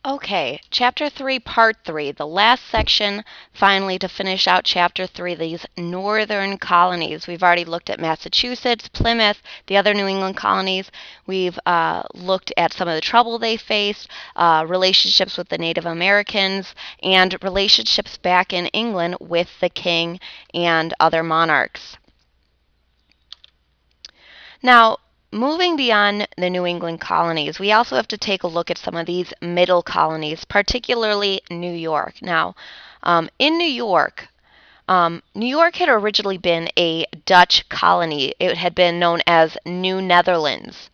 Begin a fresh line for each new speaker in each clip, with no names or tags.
Okay, Chapter 3, Part 3, the last section, finally, to finish out Chapter 3, these northern colonies. We've already looked at Massachusetts, Plymouth, the other New England colonies. We've looked at some of the trouble they faced, relationships with the Native Americans, and relationships back in England with the king and other monarchs. Now, moving beyond the New England colonies, we also have to take a look at some of these middle colonies, particularly New York. Now, in New York had originally been a Dutch colony. It had been known as New Netherlands.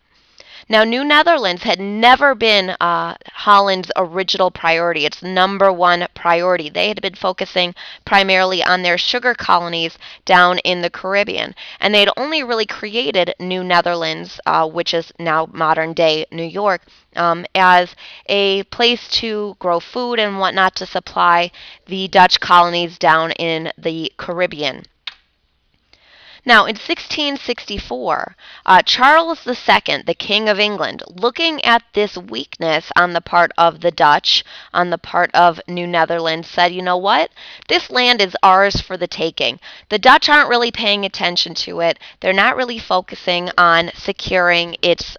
Now, New Netherlands had never been Holland's original priority, its number one priority. They had been focusing primarily on their sugar colonies down in the Caribbean. And they had only really created New Netherlands, which is now modern-day New York, as a place to grow food and whatnot to supply the Dutch colonies down in the Caribbean. Now, in 1664, Charles II, the King of England, looking at this weakness on the part of the Dutch, on the part of New Netherlands, said, you know what? This land is ours for the taking. The Dutch aren't really paying attention to it. They're not really focusing on securing its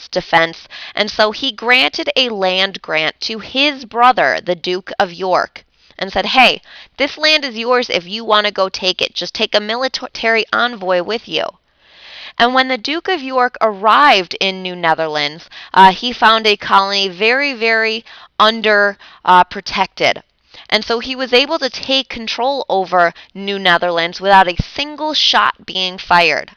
defense. And so he granted a land grant to his brother, the Duke of York, and said, hey, this land is yours if you want to go take it. Just take a military envoy with you. And when the Duke of York arrived in New Netherlands, he found a colony very, very under protected. And so he was able to take control over New Netherlands without a single shot being fired.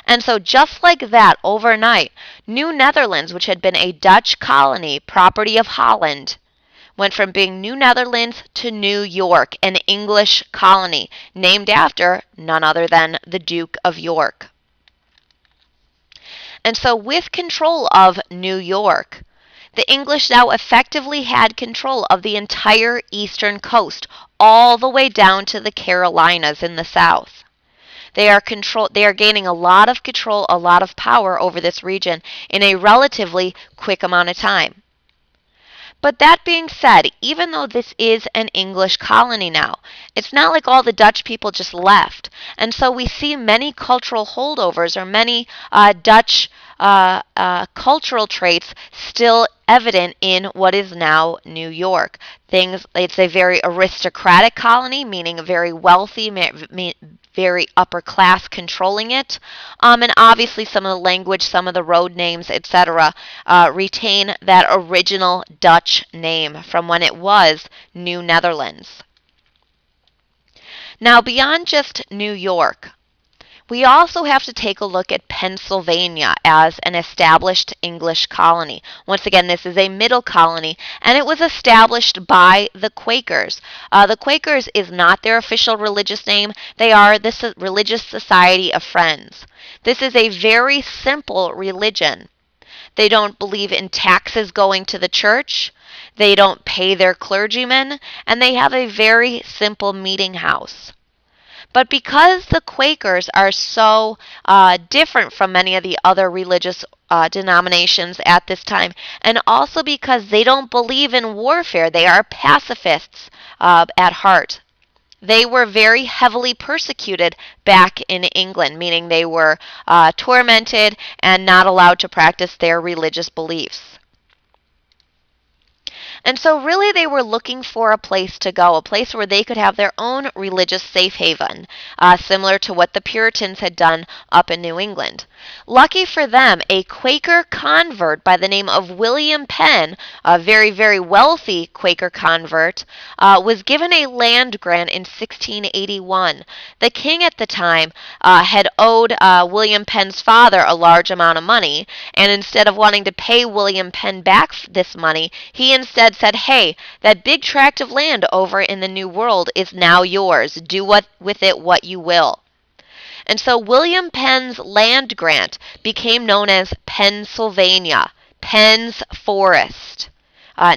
And so just like that, overnight, New Netherlands, which had been a Dutch colony, property of Holland, went from being New Netherlands to New York, an English colony, named after none other than the Duke of York. And so with control of New York, the English now effectively had control of the entire eastern coast, all the way down to the Carolinas in the south. They are gaining a lot of control, a lot of power over this region in a relatively quick amount of time. But that being said, even though this is an English colony now, it's not like all the Dutch people just left. And so we see many cultural holdovers or many Dutch cultural traits still evident in what is now New York. It's a very aristocratic colony, meaning very wealthy, very upper class controlling it. And obviously some of the language, some of the road names, etc. Retain that original Dutch name from when it was New Netherlands. Now, beyond just New York, we also have to take a look at Pennsylvania as an established English colony. Once again, this is a middle colony, and it was established by the Quakers. The Quakers is not their official religious name. They are the Religious Society of Friends. This is a very simple religion. They don't believe in taxes going to the church. They don't pay their clergymen, and they have a very simple meeting house. But because the Quakers are so different from many of the other religious denominations at this time, and also because they don't believe in warfare, they are pacifists at heart. They were very heavily persecuted back in England, meaning they were tormented and not allowed to practice their religious beliefs. And so really they were looking for a place to go, a place where they could have their own religious safe haven, similar to what the Puritans had done up in New England. Lucky for them, a Quaker convert by the name of William Penn, a very, very wealthy Quaker convert, was given a land grant in 1681. The king at the time had owed William Penn's father a large amount of money, and instead of wanting to pay William Penn back this money, he instead said, hey, that big tract of land over in the New World is now yours. Do with it what you will. And so William Penn's land grant became known as Pennsylvania, Penn's Forest,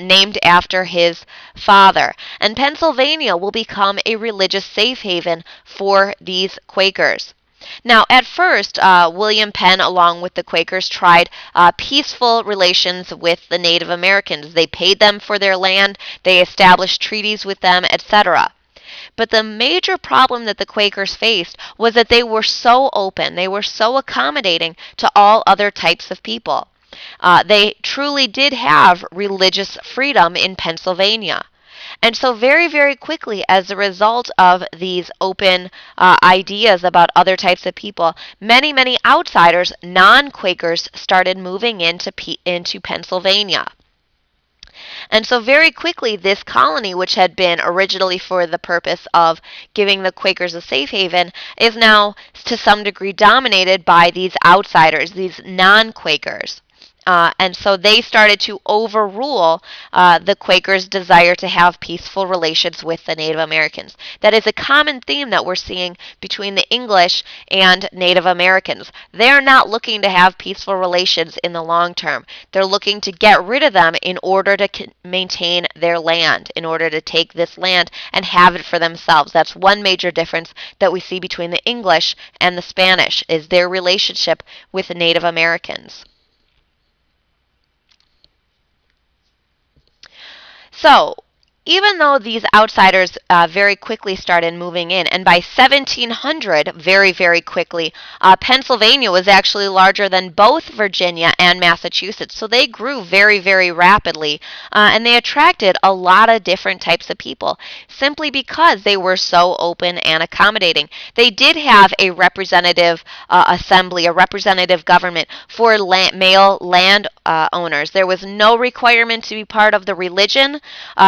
named after his father. And Pennsylvania will become a religious safe haven for these Quakers. Now, at first, William Penn, along with the Quakers, tried peaceful relations with the Native Americans. They paid them for their land, they established treaties with them, etc. But the major problem that the Quakers faced was that they were so open, they were so accommodating to all other types of people. They truly did have religious freedom in Pennsylvania. And so, very, very quickly, as a result of these open ideas about other types of people, many, many outsiders, non Quakers, started moving into Pennsylvania. And so, very quickly, this colony, which had been originally for the purpose of giving the Quakers a safe haven, is now to some degree dominated by these outsiders, these non Quakers. And so they started to overrule the Quakers' desire to have peaceful relations with the Native Americans. That is a common theme that we're seeing between the English and Native Americans. They're not looking to have peaceful relations in the long term. They're looking to get rid of them in order to maintain their land, in order to take this land and have it for themselves. That's one major difference that we see between the English and the Spanish, is their relationship with the Native Americans. So, even though these outsiders very quickly started moving in, and by 1700, very, very quickly, Pennsylvania was actually larger than both Virginia and Massachusetts. So they grew very, very rapidly, and they attracted a lot of different types of people simply because they were so open and accommodating. They did have a representative assembly, a representative government for male land owners. There was no requirement to be part of the religion.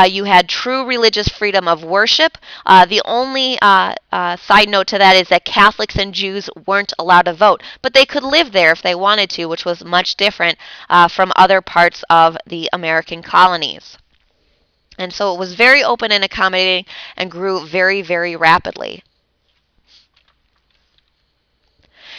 You had true religious freedom of worship. The only side note to that is that Catholics and Jews weren't allowed to vote, but they could live there if they wanted to, which was much different from other parts of the American colonies. And so it was very open and accommodating and grew very, very rapidly.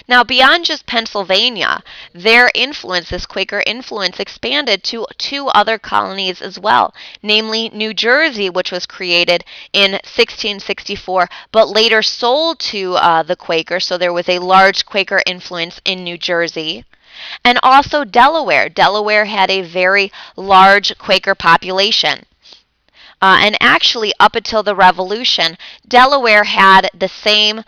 Now, beyond just Pennsylvania, their influence, this Quaker influence, expanded to two other colonies as well, namely New Jersey, which was created in 1664, but later sold to the Quaker, so there was a large Quaker influence in New Jersey. And also Delaware. Delaware had a very large Quaker population. And actually, up until the Revolution, Delaware had the same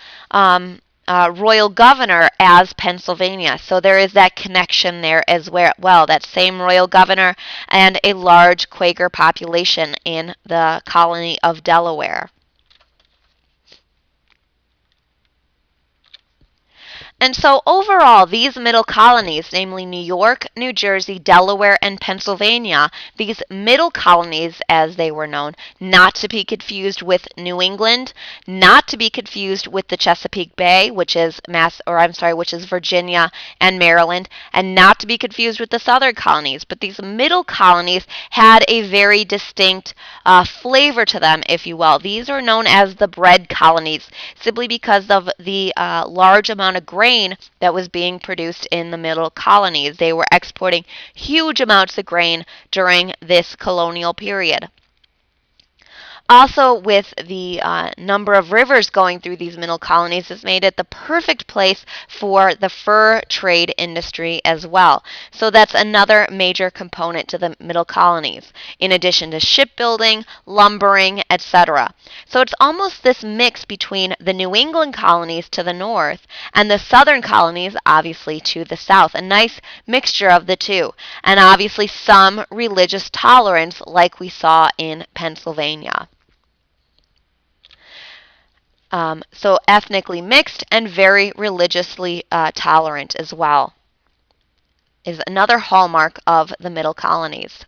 royal governor as Pennsylvania. So there is that connection there as well, that same royal governor and a large Quaker population in the colony of Delaware. And so overall, these middle colonies, namely New York, New Jersey, Delaware, and Pennsylvania, these middle colonies, as they were known, not to be confused with New England, not to be confused with the Chesapeake Bay, which is Virginia and Maryland, and not to be confused with the southern colonies. But these middle colonies had a very distinct flavor to them, if you will. These are known as the bread colonies, simply because of the large amount of grain that was being produced in the middle colonies. They were exporting huge amounts of grain during this colonial period. Also, with the number of rivers going through these middle colonies, has made it the perfect place for the fur trade industry as well. So that's another major component to the middle colonies, in addition to shipbuilding, lumbering, etc. So it's almost this mix between the New England colonies to the north and the southern colonies, obviously, to the south. A nice mixture of the two. And obviously some religious tolerance like we saw in Pennsylvania. So ethnically mixed and very religiously tolerant as well is another hallmark of the middle colonies.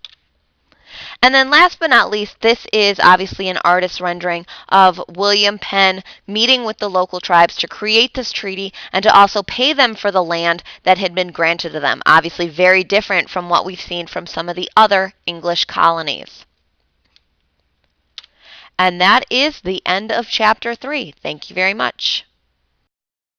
And then last but not least, this is obviously an artist's rendering of William Penn meeting with the local tribes to create this treaty and to also pay them for the land that had been granted to them. Obviously very different from what we've seen from some of the other English colonies. And that is the end of Chapter 3. Thank you very much.